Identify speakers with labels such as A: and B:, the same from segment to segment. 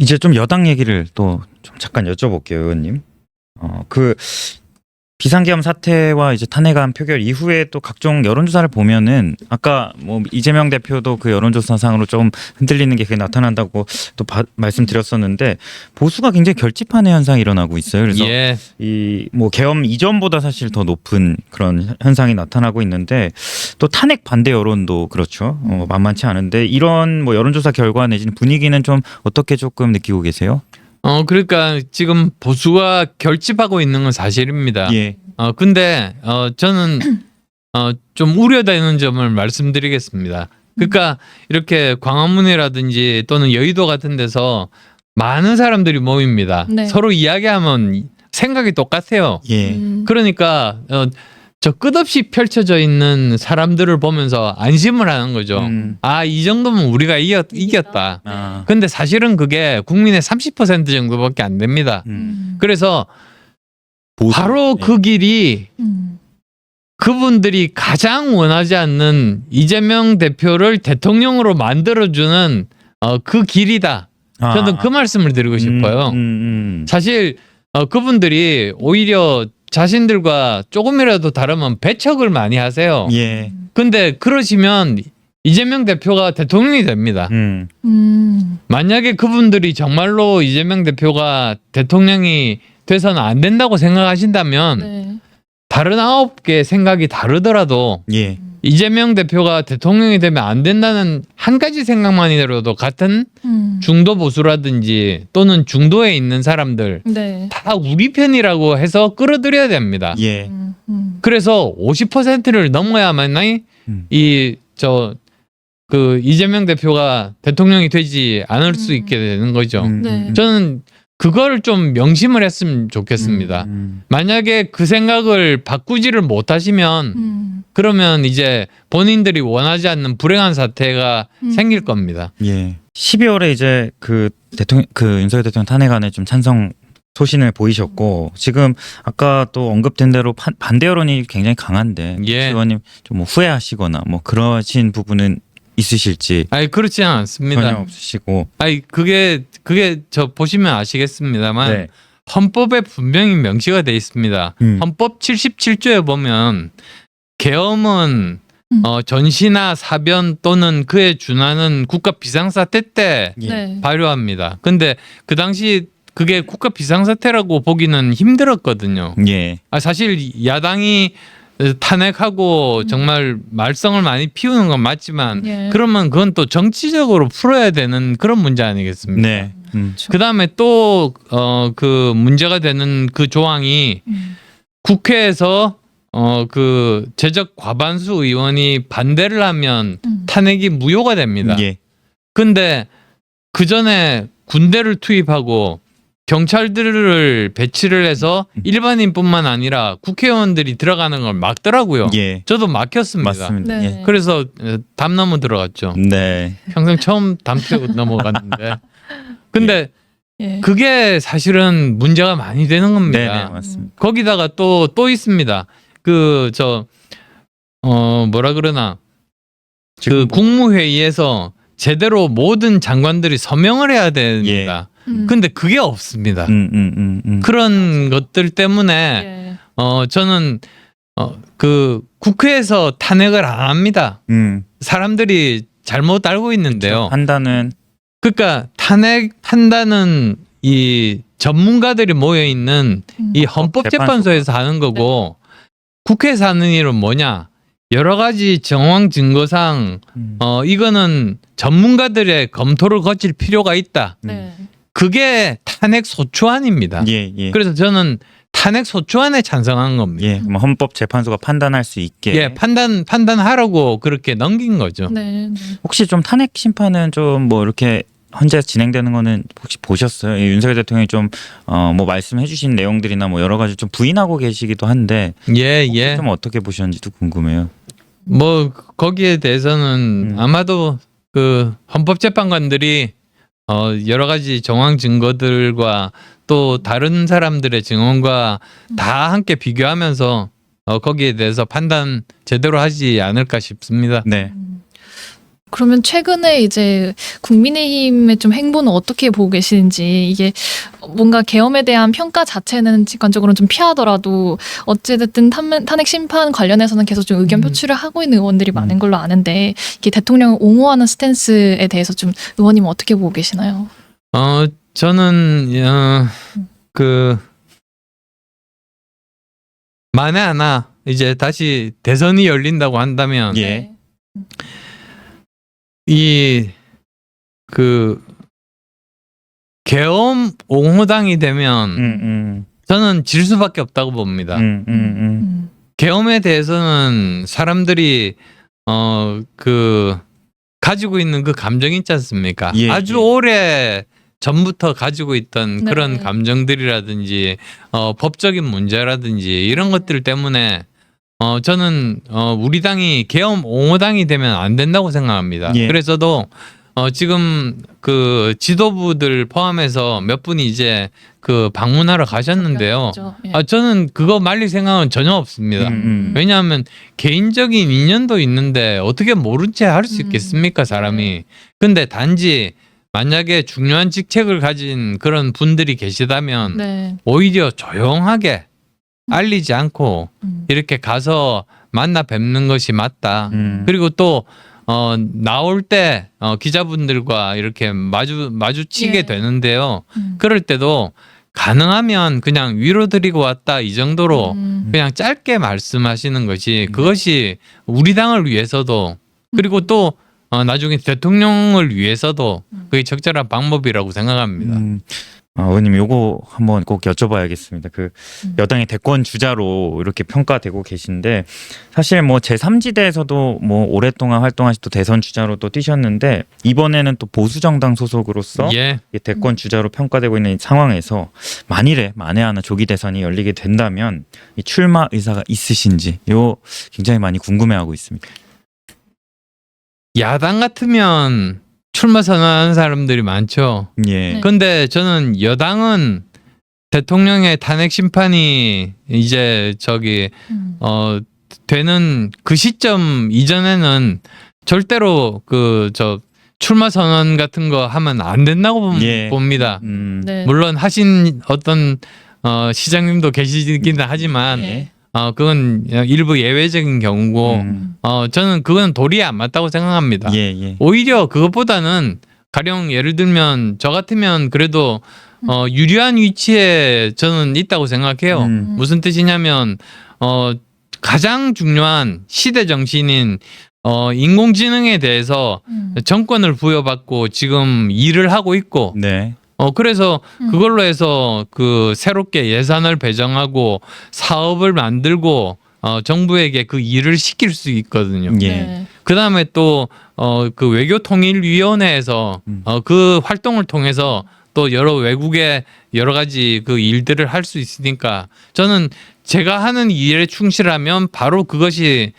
A: 이제 좀 여당 얘기를 또 좀 잠깐 여쭤볼게요, 의원님. 그 비상계엄 사태와 이제 탄핵안 표결 이후에 또 각종 여론조사를 보면은 아까 뭐 이재명 대표도 그 여론조사상으로 좀 흔들리는 게 그게 나타난다고 또 말씀드렸었는데 보수가 굉장히 결집하는 현상이 일어나고 있어요. 그래서
B: 예.
A: 이 뭐 계엄 이전보다 사실 더 높은 그런 현상이 나타나고 있는데 또 탄핵 반대 여론도 그렇죠. 만만치 않은데 이런 뭐 여론조사 결과 내지는 분위기는 좀 어떻게 조금 느끼고 계세요?
B: 그러니까 지금 보수가 결집하고 있는 건 사실입니다.
A: 예.
B: 근데 저는 좀 우려되는 점을 말씀드리겠습니다. 그러니까 이렇게 광화문이라든지 또는 여의도 같은 데서 많은 사람들이 모입니다.
C: 네.
B: 서로 이야기하면 생각이 똑같아요.
A: 예.
B: 그러니까 저 끝없이 펼쳐져 있는 사람들을 보면서 안심을 하는 거죠. 아, 이 정도면 우리가 이겼다.
A: 아.
B: 근데 사실은 그게 국민의 30% 정도밖에 안 됩니다. 그래서
A: 보수.
B: 바로
A: 예.
B: 그 길이 그분들이 가장 원하지 않는 이재명 대표를 대통령으로 만들어주는 그 길이다. 저는 그 말씀을 드리고 싶어요. 사실 그분들이 오히려 자신들과 조금이라도 다르면 배척을 많이 하세요.
A: 예.
B: 근데 그러시면 이재명 대표가 대통령이 됩니다. 만약에 그분들이 정말로 이재명 대표가 대통령이 돼서는 안 된다고 생각하신다면
C: 네.
B: 다른 9개 생각이 다르더라도
A: 예.
B: 이재명 대표가 대통령이 되면 안 된다는 한 가지 생각만이라도 같은 중도 보수라든지 또는 중도에 있는 사람들
C: 네.
B: 다 우리 편이라고 해서 끌어들여야 됩니다.
A: 예.
B: 그래서 50%를 넘어야만이 그 이재명 대표가 대통령이 되지 않을 수 있게 되는 거죠.
C: 네.
B: 저는 그걸 좀 명심을 했으면 좋겠습니다. 만약에 그 생각을 바꾸지를 못하시면 그러면 이제 본인들이 원하지 않는 불행한 사태가 생길 겁니다.
A: 예. 12월에 이제 그 윤석열 대통령 탄핵안에 좀 찬성 소신을 보이셨고 지금 아까 또 언급된 대로 반대 여론이 굉장히 강한데
B: 예.
A: 의원님 좀 뭐 후회하시거나 뭐 그러신 부분은 있으실지.
B: 아니 그렇지 않습니다.
A: 전혀 없으시고.
B: 아니 그게 저 보시면 아시겠습니다만
A: 네.
B: 헌법에 분명히 명시가 돼 있습니다. 헌법 77조에 보면 계엄은 전시나 사변 또는 그에 준하는 국가 비상사태 때
A: 예.
C: 네.
B: 발효합니다. 근데 그 당시 그게 국가 비상사태라고 보기는 힘들었거든요.
A: 예.
B: 사실 야당이 탄핵하고 정말 말썽을 많이 피우는 건 맞지만
C: 예.
B: 그러면 그건 또 정치적으로 풀어야 되는 그런 문제 아니겠습니까?
A: 네.
B: 그 다음에 또 그 문제가 되는 그 조항이 국회에서 그 제적 과반수 의원이 반대를 하면 탄핵이 무효가 됩니다.
A: 예.
B: 근데 그 전에 군대를 투입하고 경찰들을 배치를 해서 일반인뿐만 아니라 국회의원들이 들어가는 걸 막더라고요.
A: 예.
B: 저도 막혔습니다.
A: 맞습니다.
C: 네.
A: 예.
B: 그래서 담 넘어 들어갔죠.
A: 네.
B: 평생 처음 담 피고 넘어갔는데. 근데
C: 예.
B: 그게 사실은 문제가 많이 되는
A: 네,
B: 겁니다.
A: 맞습니다.
B: 거기다가 또 있습니다. 뭐라 그러나 그 국무회의에서 제대로 모든 장관들이 서명을 해야 됩니다. 근데 그게 없습니다. 그런 것들 때문에
C: 예.
B: 저는 그 국회에서 탄핵을 안 합니다. 사람들이 잘못 알고 있는데요.
A: 판단은
B: 그러니까 탄핵한다는 이 전문가들이 모여 있는 이 헌법재판소에서 하는 거고 국회에서 하는 일은 뭐냐? 여러 가지 정황 증거상 이거는 전문가들의 검토를 거칠 필요가 있다.
C: 네.
B: 그게 탄핵 소추안입니다.
A: 예, 예.
B: 그래서 저는 탄핵 소추안에 찬성한 겁니다.
A: 예, 뭐 헌법재판소가 판단할 수 있게.
B: 예, 판단하라고 그렇게 넘긴 거죠.
C: 네. 네.
A: 혹시 좀 탄핵 심판은 좀 뭐 이렇게 현재 진행되는 거는 혹시 보셨어요? 예, 윤석열 대통령이 좀 뭐 말씀해 주신 내용들이나 뭐 여러 가지 좀 부인하고 계시기도 한데
B: 예.
A: 좀 어떻게 보셨는지도 궁금해요.
B: 뭐 거기에 대해서는 아마도 그 헌법재판관들이 여러 가지 정황 증거들과 또 다른 사람들의 증언과 다 함께 비교하면서 거기에 대해서 판단 제대로 하지 않을까 싶습니다.
A: 네.
C: 그러면 최근에 이제 국민의힘의 좀 행보는 어떻게 보고 계시는지, 이게 뭔가 계엄에 대한 평가 자체는 직관적으로는 좀 피하더라도 어찌됐든 탄핵 심판 관련해서는 계속 좀 의견 표출을 하고 있는 의원들이 많은 걸로 아는데, 이게 대통령을 옹호하는 스탠스에 대해서 좀 의원님은 어떻게 보고 계시나요?
B: 저는 만에 하나 이제 다시 대선이 열린다고 한다면
A: 예.
B: 이 계엄 옹호당이 되면 저는 질 수밖에 없다고 봅니다. 계엄에 대해서는 사람들이 가지고 있는 그 감정이 있지 않습니까?
A: 예,
B: 아주
A: 예.
B: 오래 전부터 가지고 있던
C: 네.
B: 그런 감정들이라든지 법적인 문제라든지 이런 것들 때문에 저는 우리 당이 계엄 옹호당이 되면 안 된다고 생각합니다.
A: 예.
B: 그래서도 지금 그 지도부들 포함해서 몇 분이 이제 그 방문하러 가셨는데요.
C: 그렇죠. 예.
B: 저는 그거 말릴 생각은 전혀 없습니다. 왜냐하면 개인적인 인연도 있는데 어떻게 모른 채 할 수 있겠습니까, 사람이. 근데 단지 만약에 중요한 직책을 가진 그런 분들이 계시다면
C: 네.
B: 오히려 조용하게 알리지 않고 이렇게 가서 만나 뵙는 것이 맞다. 그리고 또 나올 때 기자분들과 이렇게 마주치게
C: 예.
B: 되는데요. 그럴 때도 가능하면 그냥 위로드리고 왔다 이 정도로 그냥 짧게 말씀하시는 것이 그것이 우리 당을 위해서도 그리고 또 나중에 대통령을 위해서도 그게 적절한 방법이라고 생각합니다.
A: 의원님 요거 한번 꼭 여쭤봐야겠습니다. 그 여당의 대권 주자로 이렇게 평가되고 계신데 사실 뭐 제3지대에서도 뭐 오랫동안 활동하시 또 대선 주자로 또 뛰셨는데 이번에는 또 보수 정당 소속으로서
B: 예.
A: 이 대권 주자로 평가되고 있는 이 상황에서 만일에 만에 하나 조기 대선이 열리게 된다면 이 출마 의사가 있으신지 요 굉장히 많이 궁금해하고 있습니다.
B: 야당 같으면 출마 선언하는 사람들이 많죠.
A: 예.
C: 네.
B: 근데 저는 여당은 대통령의 탄핵 심판이 이제 되는 그 시점 이전에는 절대로 출마 선언 같은 거 하면 안 된다고
A: 예.
B: 봅니다.
C: 네.
B: 물론 하신 어떤 시장님도 계시긴 하지만
C: 예.
B: 그건 일부 예외적인 경우고 저는 그건 도리에 안 맞다고 생각합니다.
A: 예, 예.
B: 오히려 그것보다는 가령 예를 들면 저 같으면 그래도 유리한 위치에 저는 있다고 생각해요. 무슨 뜻이냐면 가장 중요한 시대 정신인 인공지능에 대해서 정권을 부여받고 지금 일을 하고 있고
A: 네.
B: 그래서 그걸로 해서 그 새롭게 예산을 배정하고 사업을 만들고 정부에게 그 일을 시킬 수 있거든요.
A: 예.
C: 네.
B: 그 다음에 또 그 외교통일위원회에서 그 활동을 통해서 또 여러 외국의 여러 가지 그 일들을 할 수 있으니까 저는 제가 하는 일에 충실하면 바로 그것이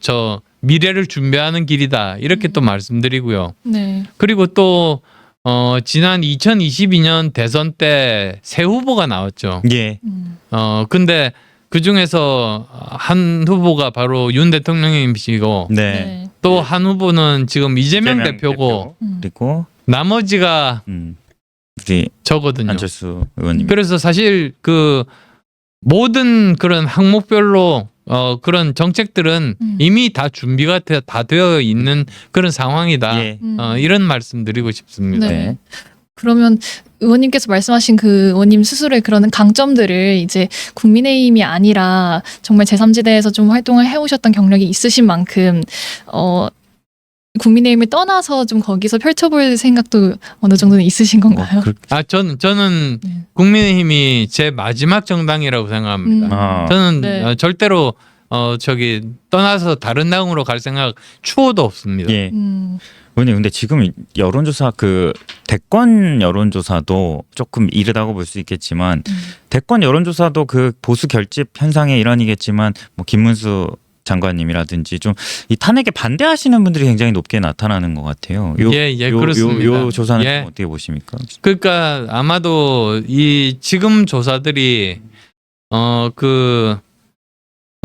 B: 저 미래를 준비하는 길이다 이렇게 또 말씀드리고요.
C: 네.
B: 그리고 또 지난 2022년 대선 때 새 후보가 나왔죠.
A: 예.
B: 근데 그 중에서 한 후보가 바로 윤 대통령님이시고
A: 네.
C: 네.
B: 또 한 후보는 지금 이재명 대표고
A: 그리고
B: 나머지가
A: 우리
B: 저거든요.
A: 안철수 의원님.
B: 그래서 사실 그 모든 그런 항목별로 그런 정책들은 이미 다 준비가 다 되어 있는 그런 상황이다.
A: 예.
B: 이런 말씀 드리고 싶습니다.
C: 네. 그러면 의원님께서 말씀하신 그 의원님 스스로의 그런 강점들을 이제 국민의힘이 아니라 정말 제3지대에서 좀 활동을 해오셨던 경력이 있으신 만큼 국민의힘을 떠나서 좀 거기서 펼쳐볼 생각도 어느 정도는 있으신 건가요?
B: 저는
C: 네.
B: 국민의힘이 제 마지막 정당이라고 생각합니다. 저는
C: 네.
B: 절대로 떠나서 다른 당으로 갈 생각 추호도 없습니다.
A: 예. 의원님 근데 지금 여론조사 그 대권 여론조사도 조금 이르다고 볼 수 있겠지만 대권 여론조사도 그 보수 결집 현상의 일환이겠지만 뭐 김문수 장관님이라든지 좀 이 탄핵에 반대하시는 분들이 굉장히 높게 나타나는 것 같아요.
B: 그렇습니다.
A: 요 조사는
B: 예.
A: 좀 어떻게 보십니까?
B: 그러니까 아마도 이 지금 조사들이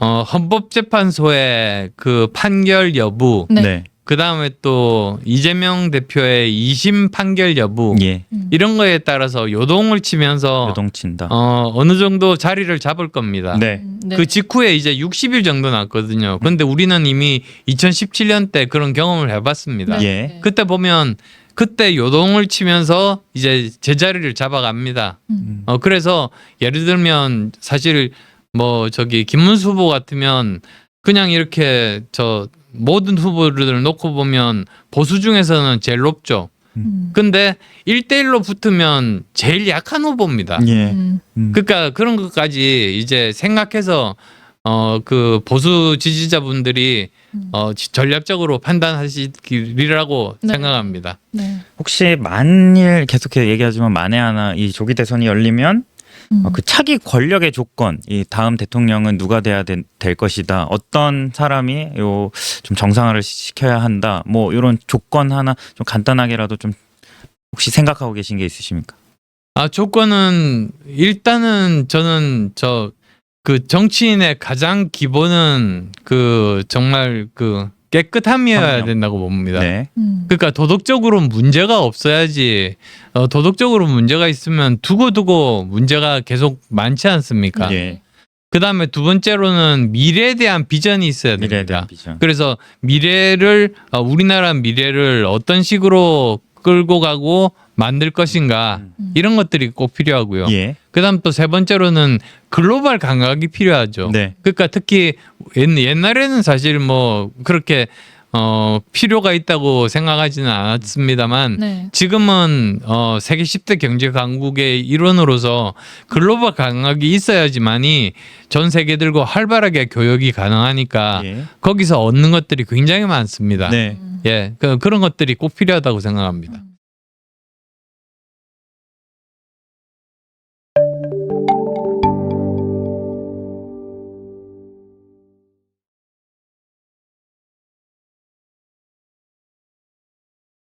B: 헌법재판소의 그 판결 여부
C: 네.
A: 네.
B: 그 다음에 또 이재명 대표의 2심 판결 여부
A: 예.
B: 이런 거에 따라서 요동을 치면서
A: 요동친다.
B: 어느 정도 자리를 잡을 겁니다.
A: 네.
C: 네.
B: 그 직후에 이제 60일 정도 났거든요. 근데 우리는 이미 2017년 때 그런 경험을 해봤습니다.
C: 네.
A: 예.
B: 그때 보면 그때 요동을 치면서 이제 제자리를 잡아갑니다. 그래서 예를 들면 사실 뭐 저기 김문수 후보 같으면 그냥 이렇게 저 모든 후보들을 놓고 보면 보수 중에서는 제일 높죠. 근데 1대1로 붙으면 제일 약한 후보입니다.
A: 예.
B: 그러니까 그런 것까지 이제 생각해서 그 보수 지지자분들이 전략적으로 판단하시리라고
C: 네.
B: 생각합니다.
C: 네.
A: 혹시 만일 계속해서 얘기하지만 만에 하나 이 조기 대선이 열리면 그 차기 권력의 조건, 이 다음 대통령은 누가 돼야 될 것이다. 어떤 사람이 요 좀 정상화를 시켜야 한다. 뭐 이런 조건 하나 좀 간단하게라도 좀 혹시 생각하고 계신 게 있으십니까?
B: 조건은 일단은 저는 그 정치인의 가장 기본은 그 정말 그 깨끗함이어야
A: 성령.
B: 된다고 봅니다.
A: 네.
B: 그러니까 도덕적으로 문제가 없어야지. 도덕적으로 문제가 있으면 두고두고 문제가 계속 많지 않습니까?
A: 예.
B: 그다음에 두 번째로는 미래에 대한 비전이 있어야
A: 미래에
B: 됩니다.
A: 대한 비전.
B: 그래서 미래를 우리나라 미래를 어떤 식으로 끌고 가고 만들 것인가 이런 것들이 꼭 필요하고요.
A: 예.
B: 그다음 또 세 번째로는 글로벌 감각이 필요하죠.
A: 네.
B: 그러니까 특히 옛날에는 사실 뭐 그렇게 필요가 있다고 생각하지는 않았습니다만
C: 네.
B: 지금은 세계 10대 경제 강국의 일원으로서 글로벌 감각이 있어야지만이 전 세계들과 활발하게 교역이 가능하니까
A: 예.
B: 거기서 얻는 것들이 굉장히 많습니다.
A: 네.
B: 예, 그런 것들이 꼭 필요하다고 생각합니다.